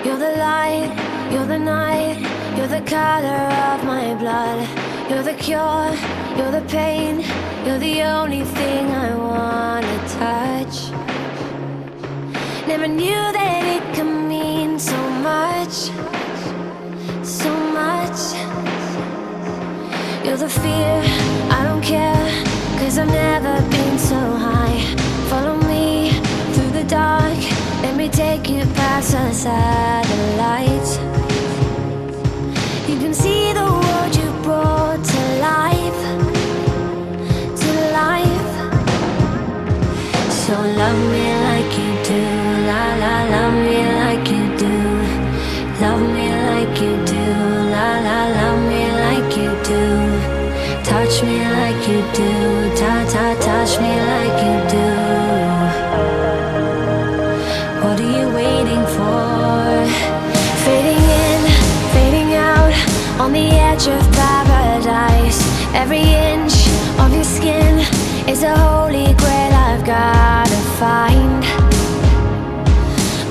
You're the light, you're the night, you're the color of my blood. You're the cure, you're the pain, you're the only thing I wanna touch. Never knew that it could mean so much, so much. You're the fear, I don't care, 'cause I've never been so high. Follow me through the dark, let me take you past the satellites. You can see the world you brought to life, to life. So love me like you do, la la, love me like you do. Love me like you do, la la, love me like you do. Touch me like you do, ta ta, touch me like you do. What are you waiting for? Fading in, fading out, on the edge of paradise. Every inch of your skin is a holy grail I've gotta find.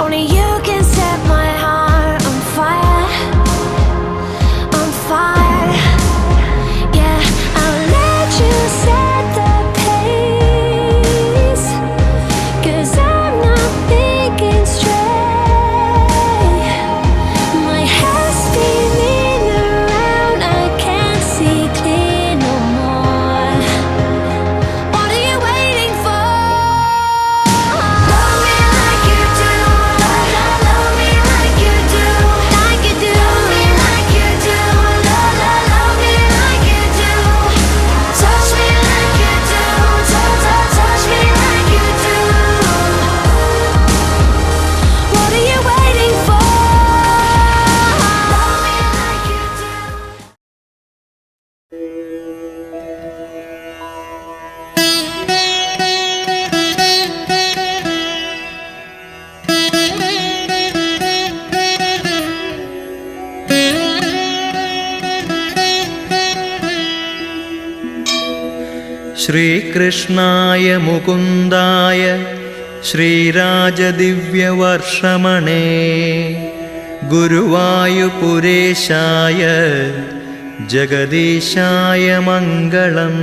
Only you can set my heart on fire, on fire. Yeah, I'll let you set the pace, 'cause I'm not thinking straight. My head's spinning around, I can't see clear no more. What are you waiting for? Love me like you do, la la, love me like you do, like you do. Love me like you do, la la, love me like you do. Touch me like you do, touch me like you do. What are you waiting for? Love me like you do. श्रीकृष्णाय मुकुन्दाय श्रीराजदिव्यवर्षमणे गुरुवायुपुरेशाय जगदीशाय मङ्गलम्।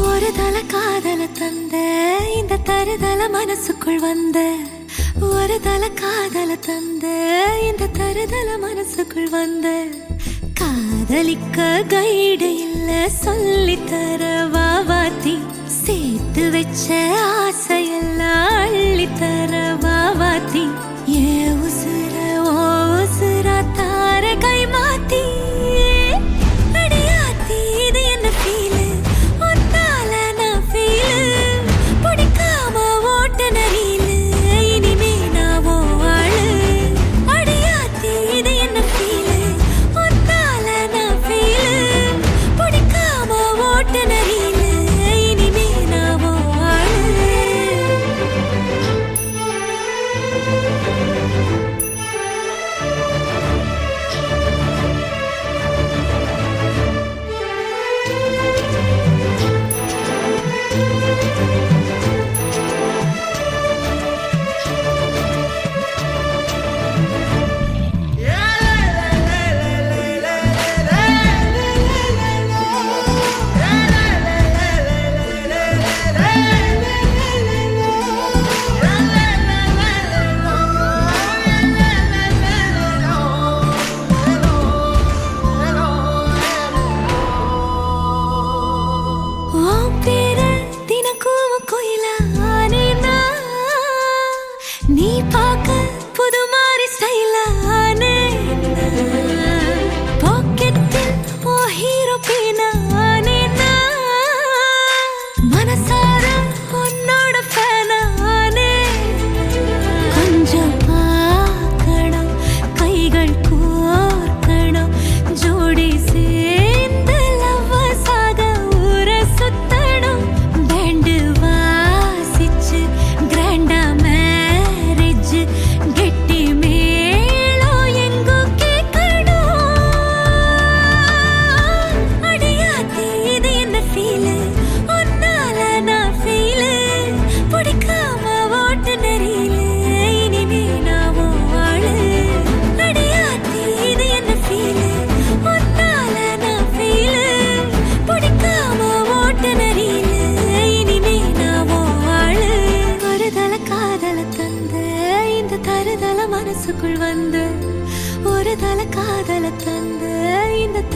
ஒரு தல காதல தந்த இந்த தருதல மனசுக்குள் வந்த, ஒரு தல காதல தந்த இந்த தருதல மனசுக்குள் வந்த. காதலிக்க கைடு இல்ல சொல்லித்தர வாவாத்தி, சேர்த்து வச்ச ஆசையெல்லாம் அள்ளித்தர வாவாத்தி. ஏ உசுர ஓ உசுரா தார கை மாத்தி. அடியாத்தி இது என்ன ஃபீலு, ஒன்னால நான் ஃபீலு. பிடிக்காம ஓட்ட நரீலு, இனிமே நான் ஓ ஆளு. அடியாத்தி இது என்ன ஃபீலு, ஒன்னால நான் ஃபீலு. பிடிக்காம ஓட்ட நரீலு, இனிமே நான் ஓ ஆளு.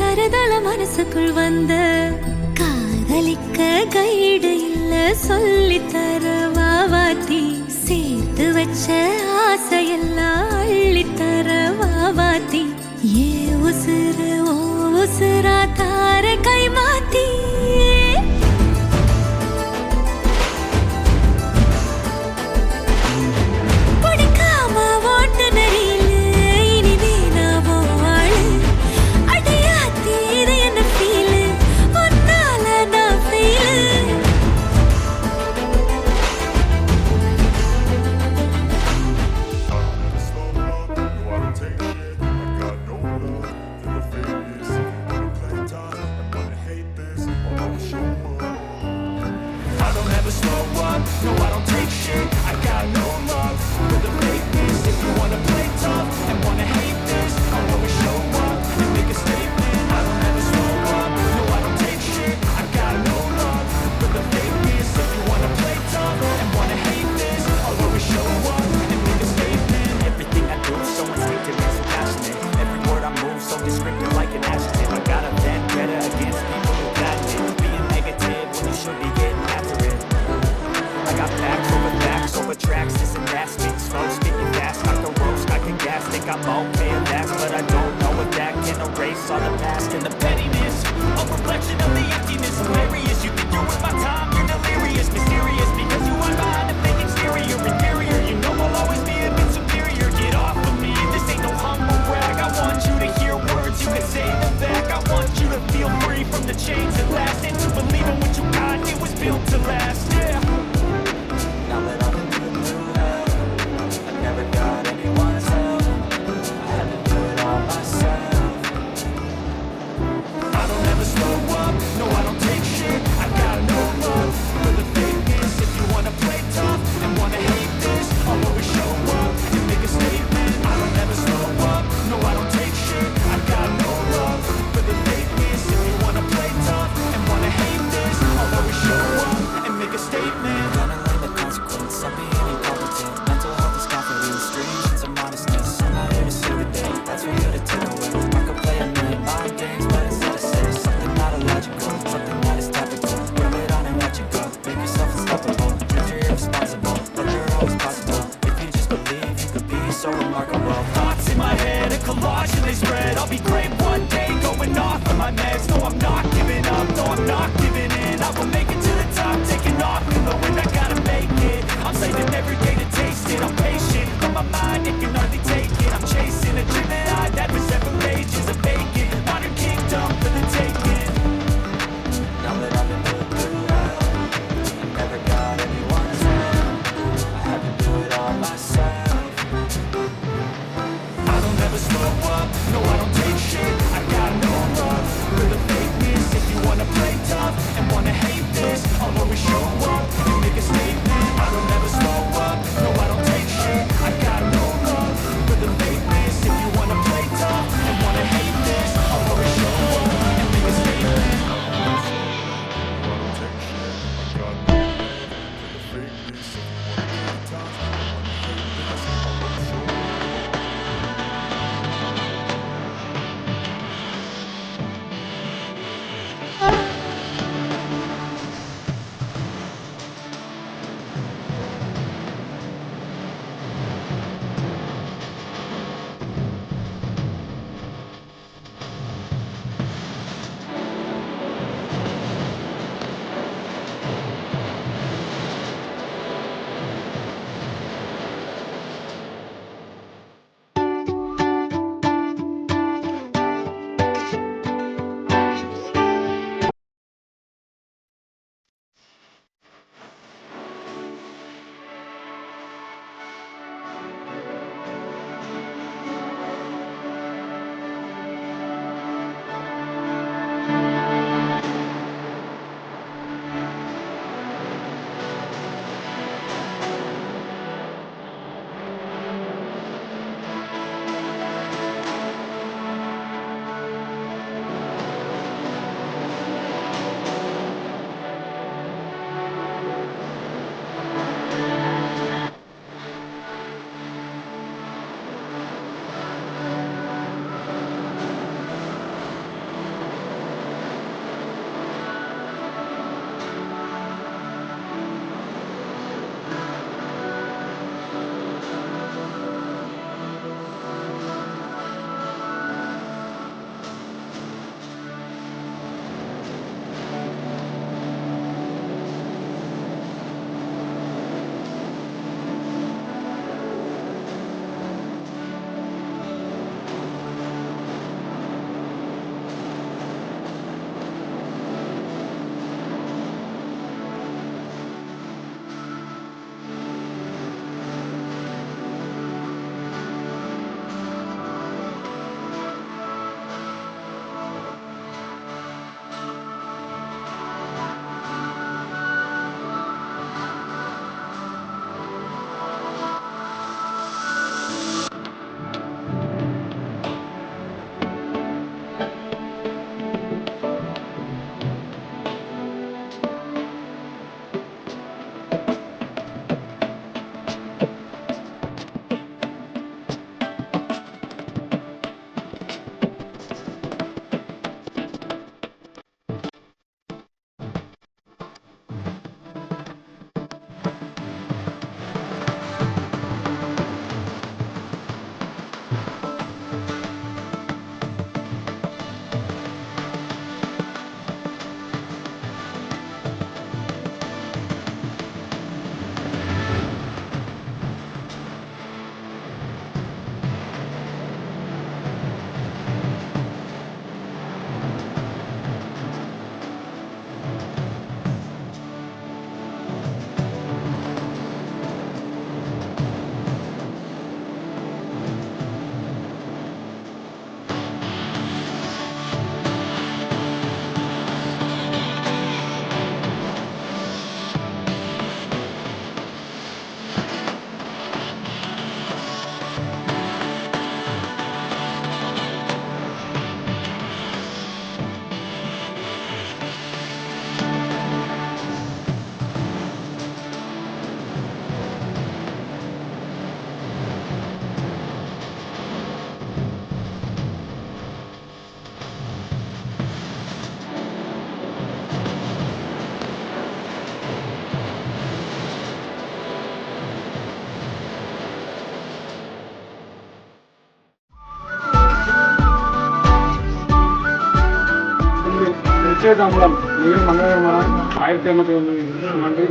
தருதல மனசுக்குள் வந்த காதலிக்க கைடு இல்ல சொல்லி தர வாவாத்தி சேர்த்து வச்ச ஆசையெல்லாம் அள்ளி தர வாவாத்தி ஏ உசுறு ஓ உசுரா தார கை மாத்தி Slow up, no I don't take shit, I got no love for the fakeness. If you wanna play tough and wanna hate this, I'll always show up and make a statement. I don't ever slow up, no I don't take shit, I got no love for the fakeness. If you wanna play tough and wanna hate this, I'll always show up and make a statement. Everything I do so instinctive and so passionate, every word I move so descriptive like an adjective. I got a vendetta against people who got it, being negative when you should be getting after it. I got facts over tracks, this and that. Speak slow, speaking fast, I can roast, I can gas. Think I'm okay at that, but I don't know if that can erase all the past and the pettiness. A reflection of the emptiness, hilarious. You think you're worth my time, you're delirious. Mysterious, because you are behind a fake exterior. Inferior, you know I'll always be a bit superior. Get off of me, this ain't no humble brag. I want you to hear words, you can say them back. I want you to feel free from the chains that last, and to believe in what you got, it was built to last, yeah. Now that I'm into a new hell, I never got anyone's help, I had to do it all myself. I don't ever slow up, no I don't take shit, I got no love for the fakeness. If you wanna play tough and wanna hate this, I'll always show up and make a statement. I don't ever slow up, no I don't take shit, I got no love for the fakeness. If you wanna play tough நிச்சயதாம்பலம் மிகவும் மங்களகரமான 1801 ஆண்டு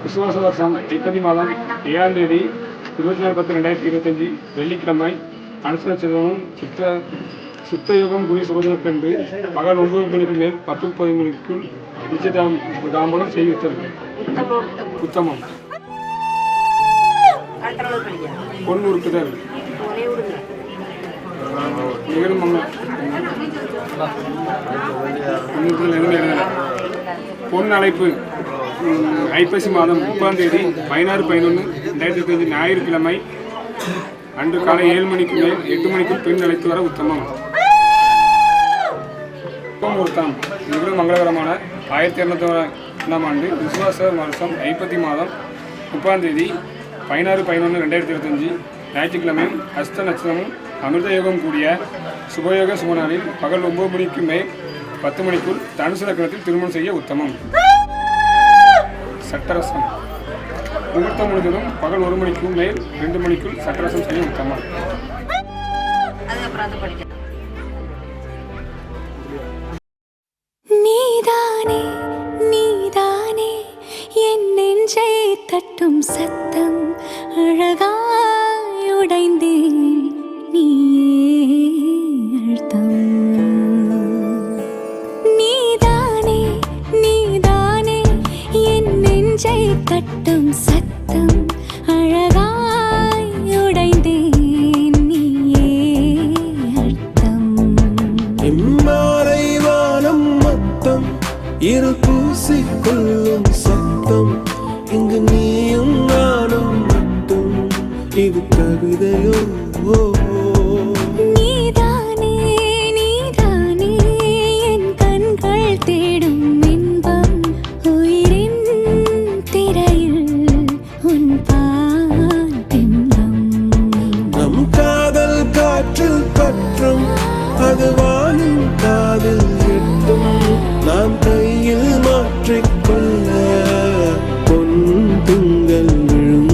விசுவாச வருஷம் ஐப்பதி மாதம் 7ஆம் தேதி 24/10/2025 வெள்ளிக்கிழமை அனுச நட்சத்திரமும் சித்தயுகம் குரு சுபதினத்தன்று பகல் 9 மணிக்கு மேல் 10:30 மணிக்குள் நிச்சயதாம்பலம் செய்வித்தது உத்தமம். பொன் உருக்குதல் மிகவும் பொன் அழைப்பு ஐப்பசி மாதம் 30ஆம் தேதி 16/11/2025 ஞாயிற்றுக்கிழமை அன்று காலை 7 மணிக்கு மேல் 8 மணிக்குள் பெண் அழைத்து வர உத்தமம். முகூர்த்தம் மிகவும் மங்களகரமான 1201ஆம் ஆண்டு விசுவாச வருஷம் ஐப்பசி மாதம் 30ஆம் தேதி 16/11/2025 ஞாயிற்றுக்கிழமை ஹஸ்த நட்சத்திரமும் அமிர்த யோகம் கூடிய சுபயோக சுபநாளில் பகல் 9 மணிக்கு மேல் 10 மணிக்குள் தனுசு லக்னத்தில் திருமணம் செய்ய உத்தமம். சட்டரசம் முகூர்த்தம் முழுவதும் பகல் 1 மணிக்கு மேல் 2 மணிக்குள் சட்டரசம் செய்ய உத்தமம். நீதானே நீதானே என் நெஞ்சை தட்டும் சத்தம் அழகாய் உடைந்தேன் நீயே அழுத்தம். நீதானே நீதானே என் நெஞ்சை தட்டும் சத்தம் அழகாய் உடைந்தேன் நீயே அழுத்தம். எம்மாறை வானம் மொத்தம் இரு பூசிக்கொள்ளும் சத்தம் இங்கு நீயும் நானும் மட்டும் இது கவிதையோ. நீதானே நீதானே என் கண்கள் தேடும் இன்பம் உயிரின் திரையில் உன் பால் பிம்பம். நம் காதல் காற்றில் பற்றும் அது வானின் காதில் எட்டும் நாம் கையில் மாற்றிக்கொள்ள பொன் திங்கள் விழும்.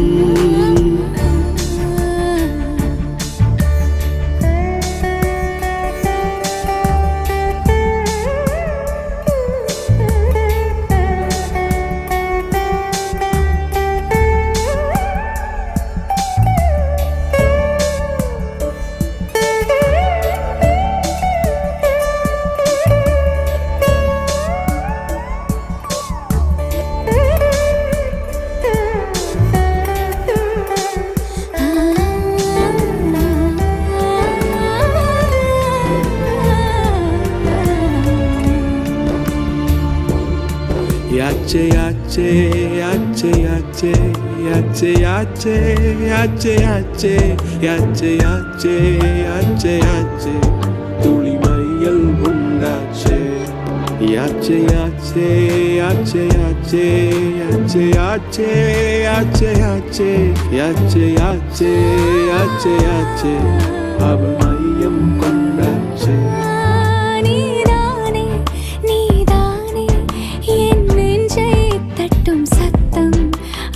Yache yache yache yache yache yache yache yache yache yache yache yache துளிமையல் உண்டாச்சே. யாச்சே யாச்சே யாச்சே யாச்சே யாச்சே யாச்சே யாச்சே யாச்சே யாச்சே யாச்சே யாச்சே யாச்சே அவள் மையம் கொண்டாச்சே. நீதானே நீதானே என் நெஞ்சை தட்டும் சத்தம்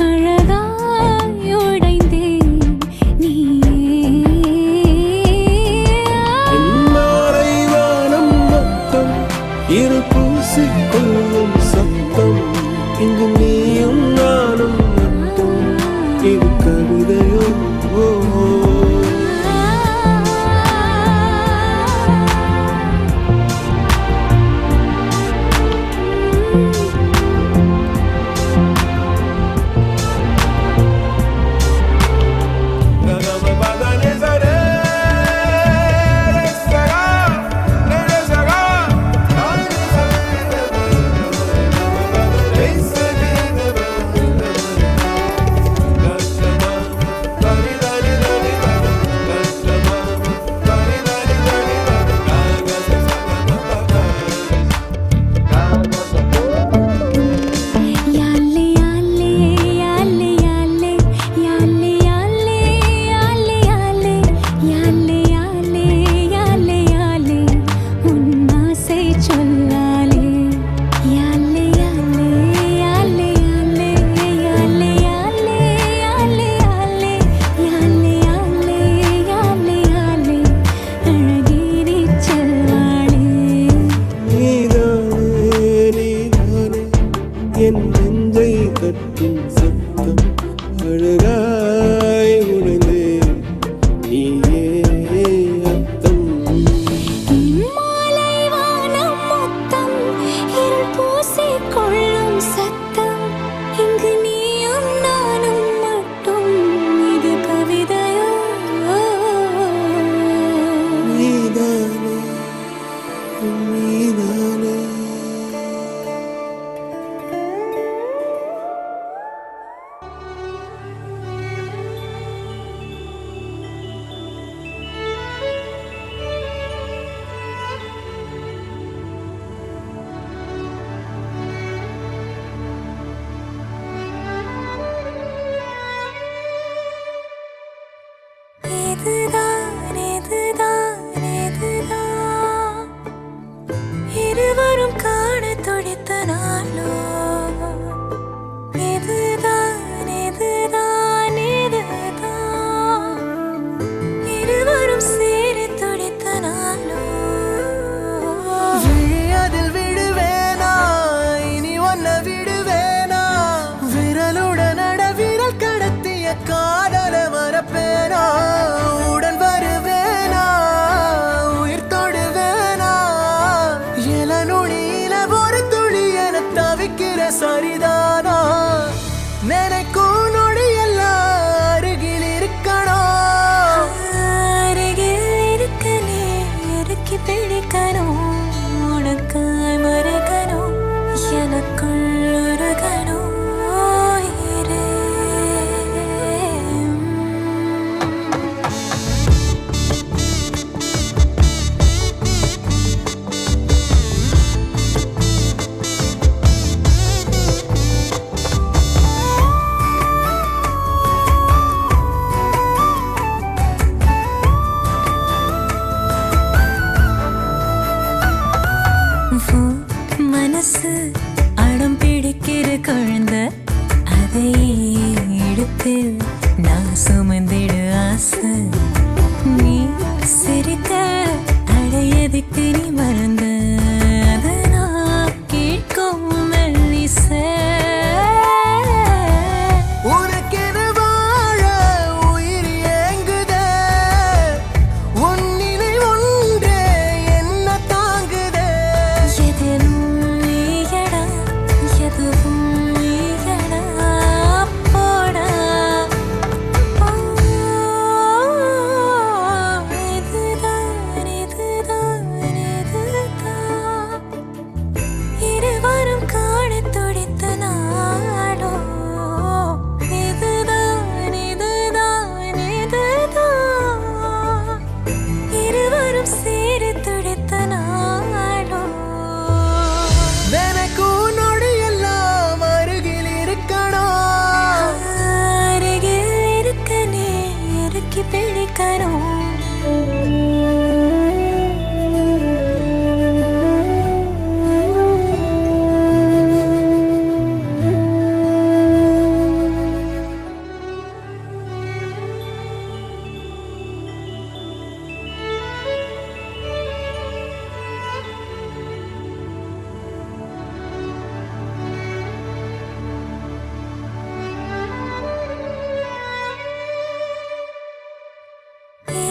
அழகாய் உடைந்தேன் நீயே. எம்மாறை வானம் மொத்தம் இரு பூசிக்கொள்ளும் சத்தம் இங்கு நீயும் நானும் மட்டும் இது கவிதையோ. துடித்த நாளோ இதுதான் இதுதான் இதுதான் இருவரும் சேரி துடித்த நாளோ விழியதில் விடுவேனா இனி ஒன்ன விடுவேனா விரலுடன் விரல் கடத்திய காதல மறப்பேனா உடன் வருவேனா உயிர் தொடுவேனா இள நுனியில ஒரு துளி என தவிக்கிற சரிதானா நினைக்கும் நொடி எல்லாம் அருகில் இருக்கணும் அருகில் இருக்க நீ இறுக்கி பிடிக்கணும் உனக்காய் மறைக்கணும் எனக்குள் உருகணும் உயிரே. மனசு அடம் பிடிக்கிற குழந்தை அதை எடுத்து நான் சுமந்திட ஆசை நீ சிரித்த அடையதுக்கு நீ மறந்த அதை நான் கேட்கும் மெல்லிசை உனக்கென வாழ உயிர் ஏங்குதே உன் நினைவு ஒன்றே என்ன தாங்குதே எதிலும் நீயடா எதுவும் நீயடா போடா இதுதான் இதுதான் இதுதான் இருவரும் காண துடித்த நாடோ இதுதான் இதுதான் இதுதான் இருவரும் சேரி துடித்த நாடோ நினைக்கும் நொடி எல்லாம் அருகில் இருக்கணும் அருகில் இருக்க நீ இறுக்கி பிடிக்கணும்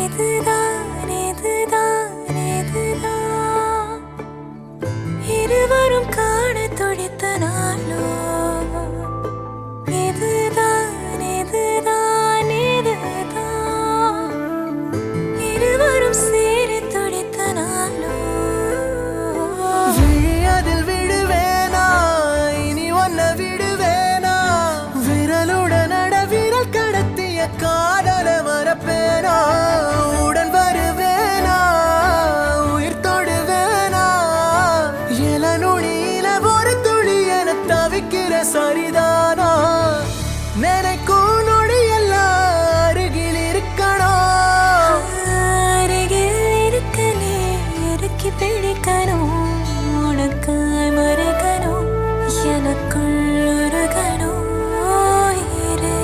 இதுதான் இதுதான் இதுதான் இருவரும் காண துடித்த நாளோ இதுதான் இதுதான் இதுதான் இருவரும் சேரி துடித்த நாளோ விழியதில் விடுவேனா இனி ஒன்ன விடுவேனா விரலுடன் விரல் கடத்திய காதல மறப்பேனா உடன் வருவேனா உயிர் தொடுவேனா இள நுனியில ஒரு துளி என தவிக்கிற சரிதானா நினைக்கும் நொடி எல்லாம் அருகில் இருக்கணும் அருகில் இருக்க நீ இறுக்கி பிடிக்கணும் உனக்காய் மறைக்கணும் எனக்குள் உருகணும் உயிரே.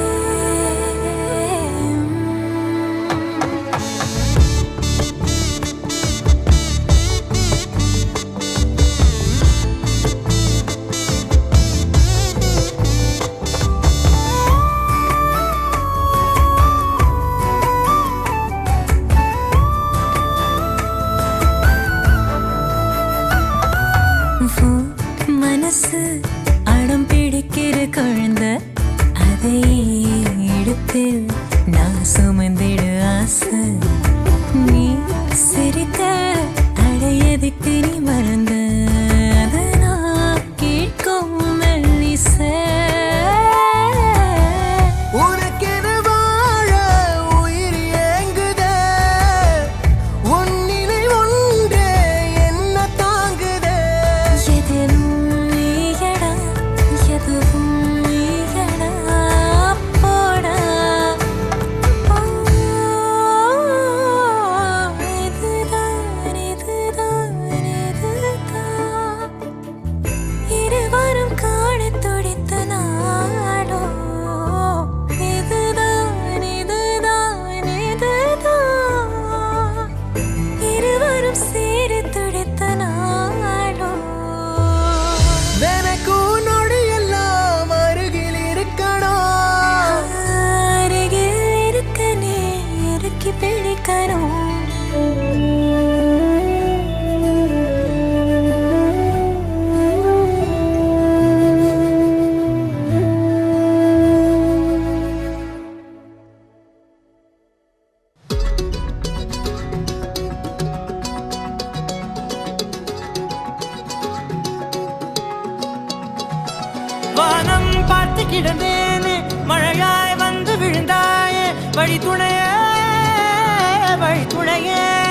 வானம் பார்த்து கிடந்தேனே மழையாய் வந்து விழுந்தாயே வழி துணையே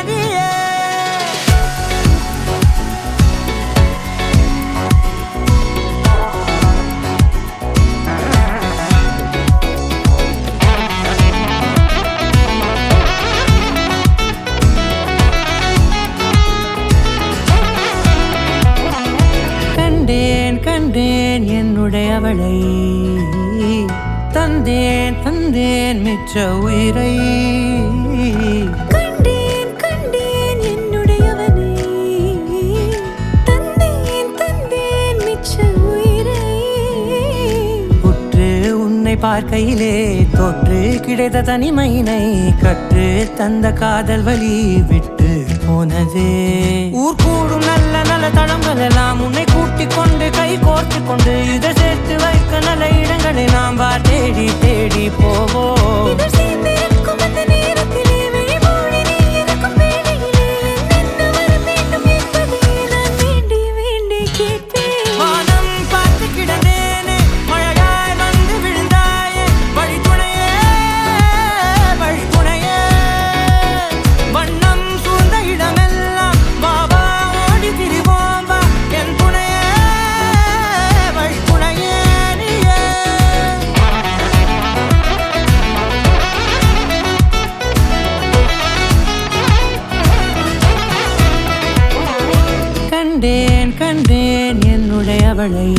நீயே கண்டேன் என்னுடையவளை தந்தேன் மிச்ச உயிரை கண்டேன் என்னுடையவனை தந்தேன் மிச்ச உயிரை உற்று உன்னை பார்க்கையிலே தொற்று கிடைத்த தனிமையினை கற்று தந்த காதல் வழி விட்டு போனதே ஊர் கூடும் நல்ல நல்ல தளங்கள் எல்லாம் உன்னை கூட்டிக் கொண்டு கை கோர்த்து கொண்டு இதை சேர்த்து வைக்க நல்ல இடங்களை நாம் வா தேடி தேடி போவோம் கண்டேன் என்னுடையவளை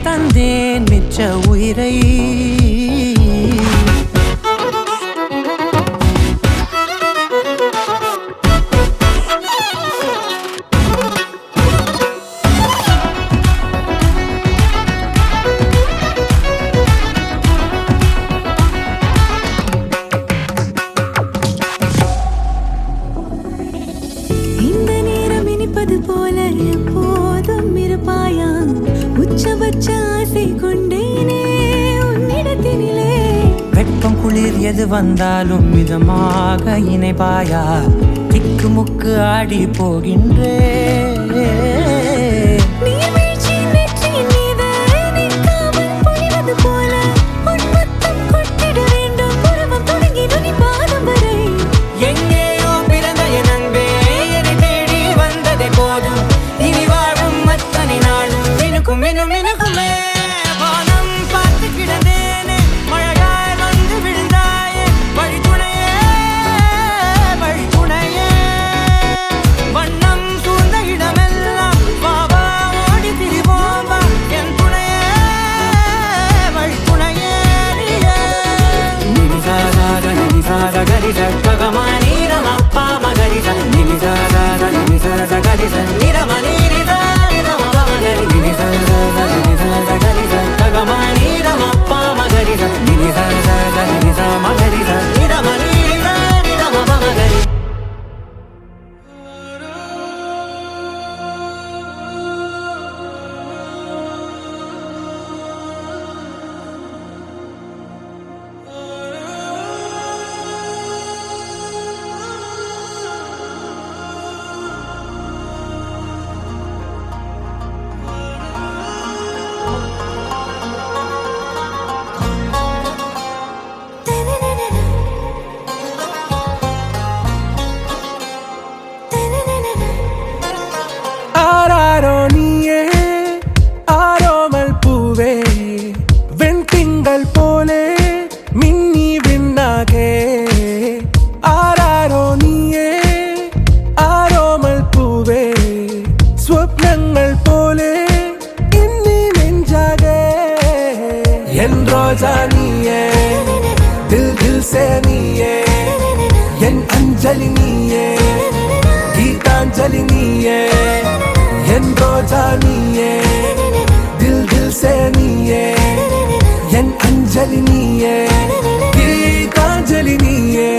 தந்தேன் மிச்ச உயிரை போல எப்போதும் இருப்பாயா உச்சபட்ச ஆசை கொண்டேனே உன்னிடத்தினிலே வெப்பம் குளிர் எது வந்தாலும் மிதமாக இணைப்பாயா திக்கு முக்கு ஆடி போகின்றே अंजलि नीये गीतांजलि नीये एन रोजा नीये दिल दिल से नीये एन अंजलि नीये गीतांजलि नीये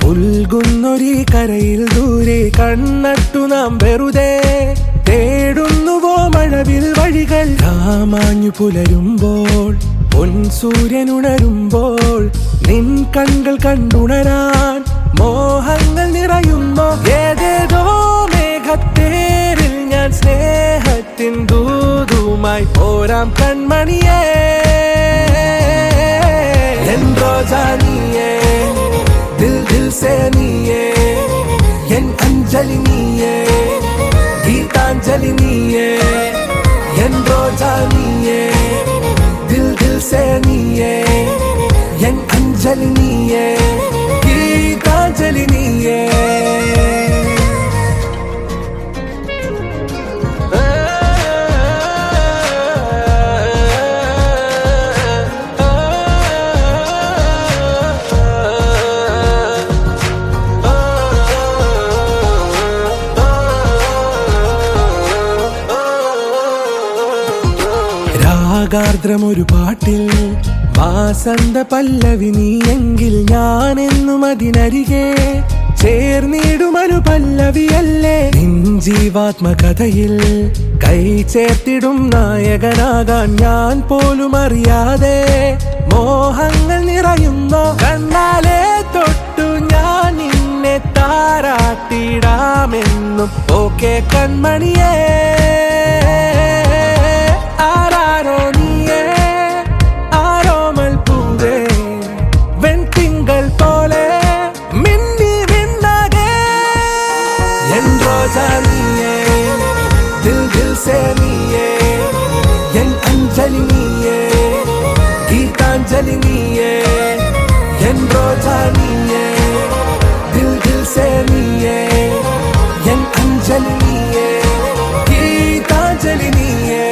ഉൽകുന്നൊരീ കരയിൽ ദൂരെ കണ്ണട്ടു നാം വെറുതെ തേടുന്നുവോ മഴവിൽ വഴികൾ. രാമാഞ്ഞു പുലരുമ്പോൾ പൊൻസൂര്യനുണരുമ്പോൾ നിൻ കണ്ണുകൾ കണ്ടുണരാൻ മോഹങ്ങൾ നിറയുന്നു. ഏതേതോ മേഘത്തേരിൽ ഞാൻ സ്നേഹത്തിൻ ദൂതുമായി പോരാം കൺമണിയേ. എൻ റോജാ നീയേ, ദിൽ ദിൽ സേ നീയേ, എൻ അഞ്ജലി നീയേ, ഗീതാഞ്ജലി നീയേ. എൻ റോജാ നീയേ, ദിൽ ദിൽ സേ നീയേ, എൻ അഞ്ജലി നീയേ, ഗീതാഞ്ജലി നീയേ. രാഗാർദ്രമൊരു പാട്ടിൽ വാസന്ത പല്ലവി നീയെങ്കിൽ ഞാനെന്നും അതിനരികെ ചേർന്നിടുമനു പല്ലവിയല്ലേ. നിൻ ജീവാത്മകഥയിൽ കൈ ചേർത്തിടും നായകനാകാൻ ഞാൻ പോലും അറിയാതെ മോഹങ്ങൾ നിറയുന്നോ. കണ്ണാലെ തൊട്ടു ഞാൻ നിന്നെ താരാട്ടിടാമെന്നും ഓക്കെ കൺമണിയേ. ആരാരോ നീയേ, ആരോമൽ പൂവേ, വെൺതിങ്കൾ പോലെ മിന്നി മിന്നാകെ. എൻ റോജാ നീയേ, ദിൽ ദിൽ സേ നീയേ, എൻ അഞ്ജലി നീയേ, ഗീതാഞ്ജലി നീയേ. എൻ റോജാ നീയേ, ദിൽ ദിൽ സേ നീയേ, എൻ അഞ്ജലി നീയേ, ഗീതാഞ്ജലി നീയേ.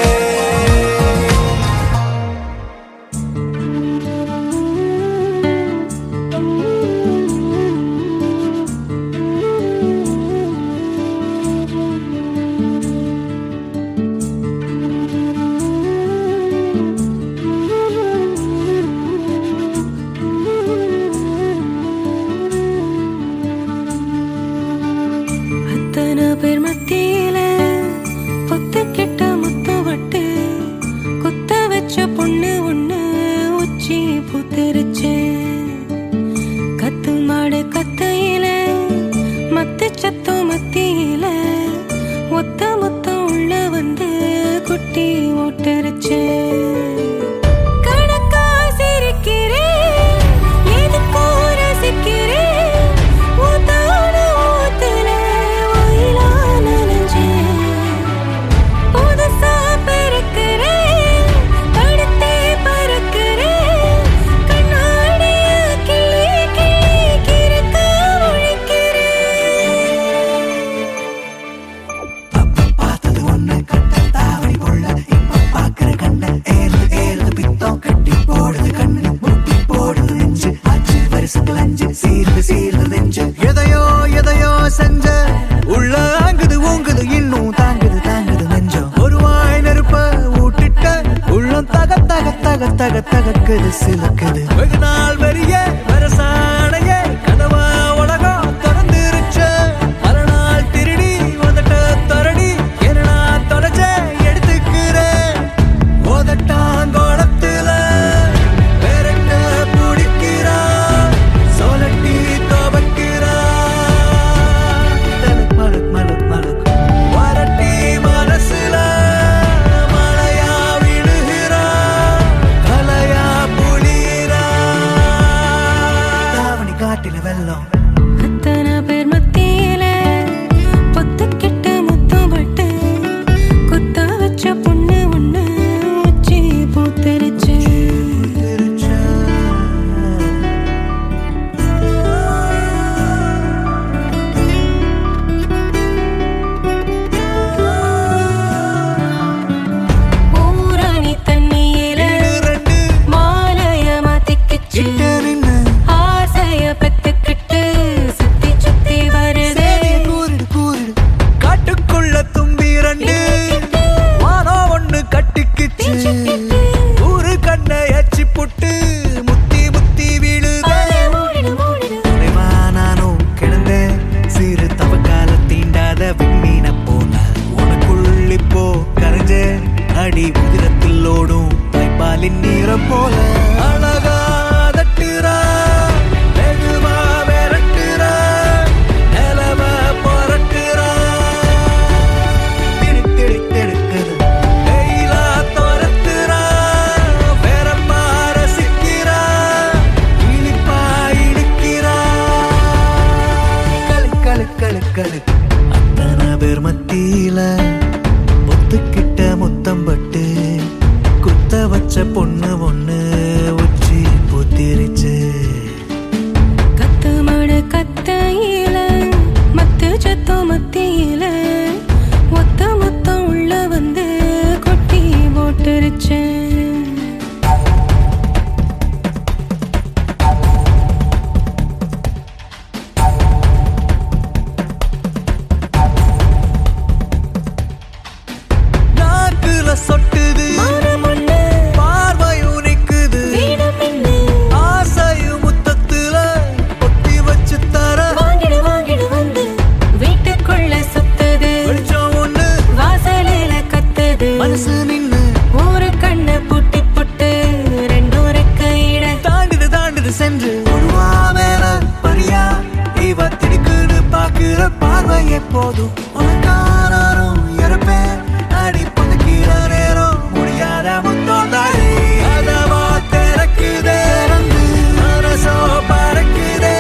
அத்தனை பேர் மத்தியில பொத்து கெட்ட முத்தவட்டு குத்த வச்ச பொண்ணு ஒண்ணு உச்சி புத்திருச்சு. கத்து மாடு கத்தையில மத்து சத்தம் மத்தியில ஒத்த மொத்தம் உள்ள வந்து குட்டி ஓட்டரிச்சு. கணக்கா சிரிக்கிறேன், எதுக்கோ ரசிக்கிறேன், ஊத்தான ஊத்துல ஒயிலா நனைஞ்சேன். புதுசா பிறக்கிறேன், படுத்தே பறக்கிறேன், கண்ணாடிய கிள்ளி கிள்ளி கிறுக்க முழிக்கிறேன். பார்த்தது ஒண்ணு கட்ட தாவணி கொள்ள இப்ப பாக்குற கண்ண ஏறுது ஏறுது பித்தம் கட்டி போடுது கண்ணு முட்டி போடுது நெஞ்சு அஞ்சு வருஷங்கள் அஞ்சு சீருது சீருது நெஞ்சு. எதையோ எதையோ செஞ்ச உள்ள ஆங்குது ஊங்குது இன்னும் தாங்குது தாங்குது நெஞ்சம். ஒரு வாய் நெருப்ப ஊட்டிட்ட உள்ளம் தக தக தக தக தகக்குது சிலுக்குது. வெகு நாள் வரிய வரசானைய கதவா உலகம் திறந்துருச்ச. மறுநாள் திருடி வந்துட்ட தரடி என்னடா தொலைச்ச எடுத்துக்கிறேன். ஓதட்டாங்கோளத்துல வேறென்ன பிடிக்கிறா, சோலட்டி துவக்கிறா. தலுக் மலுக் மலுக் மலுக் வரட்டி மனசுல மழையா விழுகிறா, கலையா புளிரா. போல அழகா தட்டுறா மெதுவா விரட்டுறா நிலவ புரட்டுறா திடுக்குது வெயிலா துரத்துறா வெறப்பா ரசிக்கிறா இனிப்பா இடுக்கிறா கழு அத்தனை பேர் மத்தியில ஒத்துக்கிட்ட முத்தம்பட்டு குத்த வச்ச பொண்ணு ஒண்ணு உச்சி புத்திரிச்சு கத்து மடு கத்தையில மத்து சத்தோ மத்தியில ஒத்த மொத்தம் உள்ள வந்து கொட்டி போட்டுருச்சு நாக்குல சொட்டுது பார்வையும் நிக்குது ஆசையும் முத்தத்துல ஒட்டி வச்சு தர வாங்கிடு வந்து வீட்டுக்குள்ள சுத்துது வெளிச்சம் ஒண்ணு வாசலில கத்துது மனசு நின்னு ஒரு கண்ணு புட்டி புட்டு ரெண்டொரு கையிட தாண்டுது சென்று ஒருவா மேல பரியா இவ திடுக்குன்னு பாக்குற பார்வை எப்போதும் உனக்காரும் இறப்பேன் அடி பதுக்கிற நேரம் முடியாத முத்தோந்தாடி அதவா திறக்குதே மனசோ பறக்குதே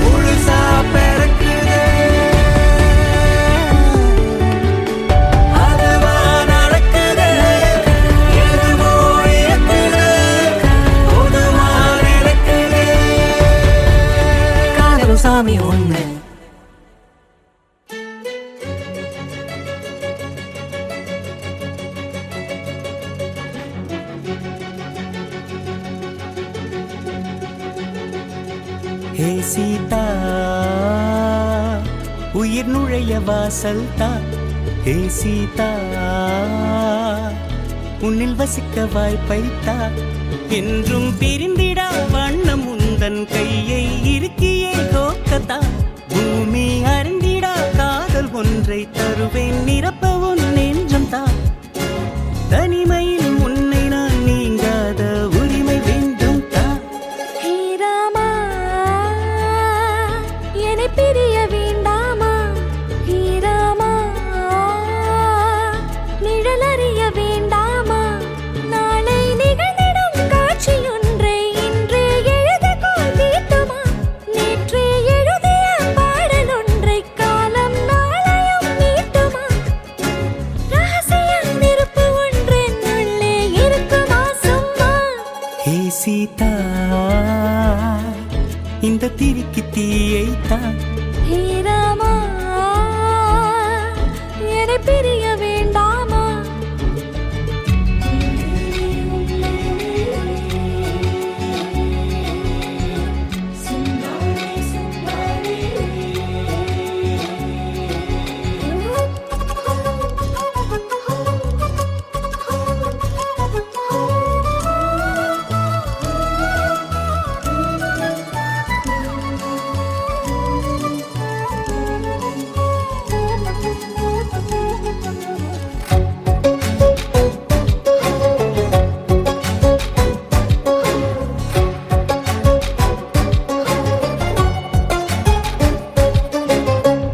முழுசா பிறக்குதே அதவா நடக்குதே எதுவோ இயக்குதே பொதுவா நடக்குதே காதலும் சாமி ஒண்ணு ஹே சீதா உயிர் நுழைய வாசல் தான் ஹே சீதா உன்னில் வசிக்க வாய்ப்பைத்தா என்றும் பிரிந்திடா வண்ணம் உந்தன் கையை இருக்கியே கோக்கத்தா பூமி அறிந்திடா காதல் ஒன்றை தருவேன் நிரப்ப உன் நெஞ்சம் தான் தனிமையில் உன்னை நான் நீங்காத உரிமை வேண்டும் தான் ஹே ராமா என்னை பிரிய வேண்டாமா ஹே ராமா நிழலறிய வேண்டாமா நாளை நிகழ்ந்திடும் காட்சியொன்றை இன்றே எழுத கோல் தீட்டுமா நேற்றே எழுதிய பாடலொன்றை காலம் நாளையும் நீட்டுமா ரகசிய நெருப்பு ஒன்றென் உள்ளே இருக்குமா சும்மா ஹே சீதா இந்த திரிக்கு தீயைத்தான் ஹே ராமா என்னை பிரிய வேண்டாமா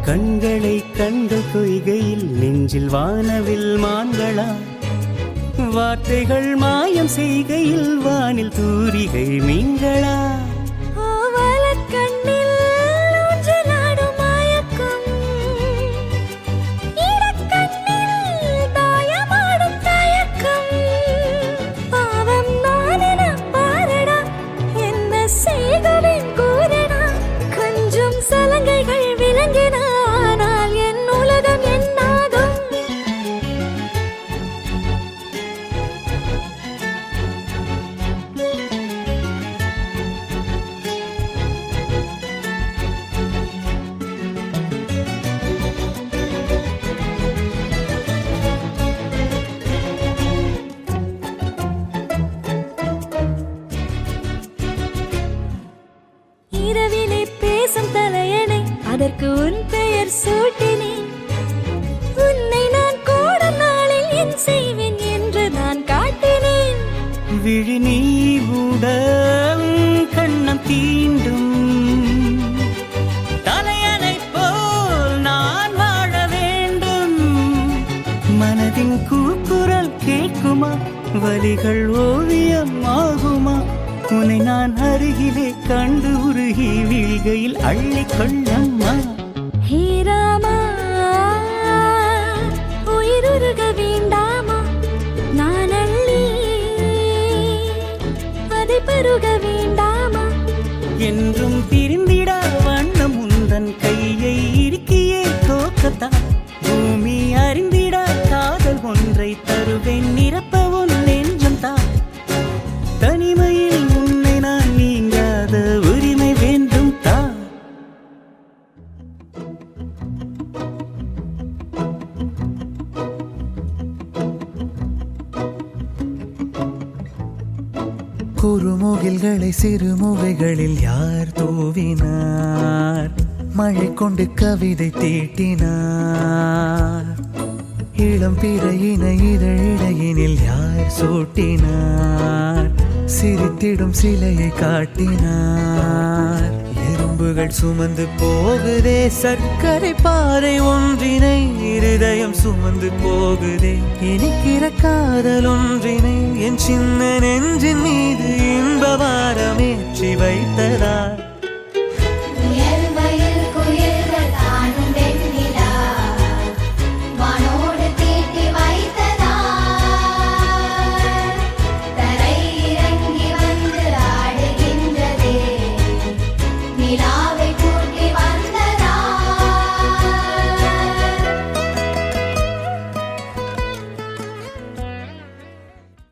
கண்களை கண்கள் கொய்கையில் நெஞ்சில் வானவில் மான்களா வார்த்தைகள் மாயம் செய்கையில் வானில் தூரிகை மீன்களா ஆவலக் கண்ணில் ஊஞ்சலாடும் மயக்கம் இடக்கண்ணில் தாயமாடும் தயக்கம் பாவம் நானென பாரடா என்ன செய்தேன் கூறடா கொஞ்சம் சலங்கைகள் விளங்கின ஆனால் என் உலகம் என்னாகும் இரவிலே பேசும் தலையணை அதற்கு உன் பெயர் சூட்டினேன் உன்னை நான் கூட நாளில் என் செய்வேன் என்று நான் காட்டினேன் விழி வலிகள் ஓவியம் ஆகுமா உன்னை நான் அருகிலே கண்டு உருகி வீழ்கையில் அள்ளிக்கொள்ளம்மா ஹீராமா உயிருருக வேண்டாமா நான் அள்ளி அதை பருக வேண்டாமா என்றும் பிரிந்திடா வண்ணம் உந்தன் கையை இறுக்கியே தோக்கத்தான் பூமி அறிந்திடா காதல் ஒன்றை தருவேன் நிரப்ப உன் நெஞ்சம் தான் தனிமையில் உன்னை நான் நீங்காத உரிமை வேண்டும் தான் குறுமுகில்களை சிறுமுகைகளில் யார் தூவினார் மழை கொண்டு கவிதை தீட்டினார் இளம் பிறையின இதழிடையினில் யார் சூட்டினார் சிரித்திடும் சிலையை காட்டினார் எறும்புகள் சுமந்து போகுதே சர்க்கரை பாறை ஒன்றினை இருதயம் சுமந்து போகுதே இனிக்கிற காதல் ஒன்றினை என் சின்ன நெஞ்சின் மீது இன்ப வாரமேற்றி வைத்த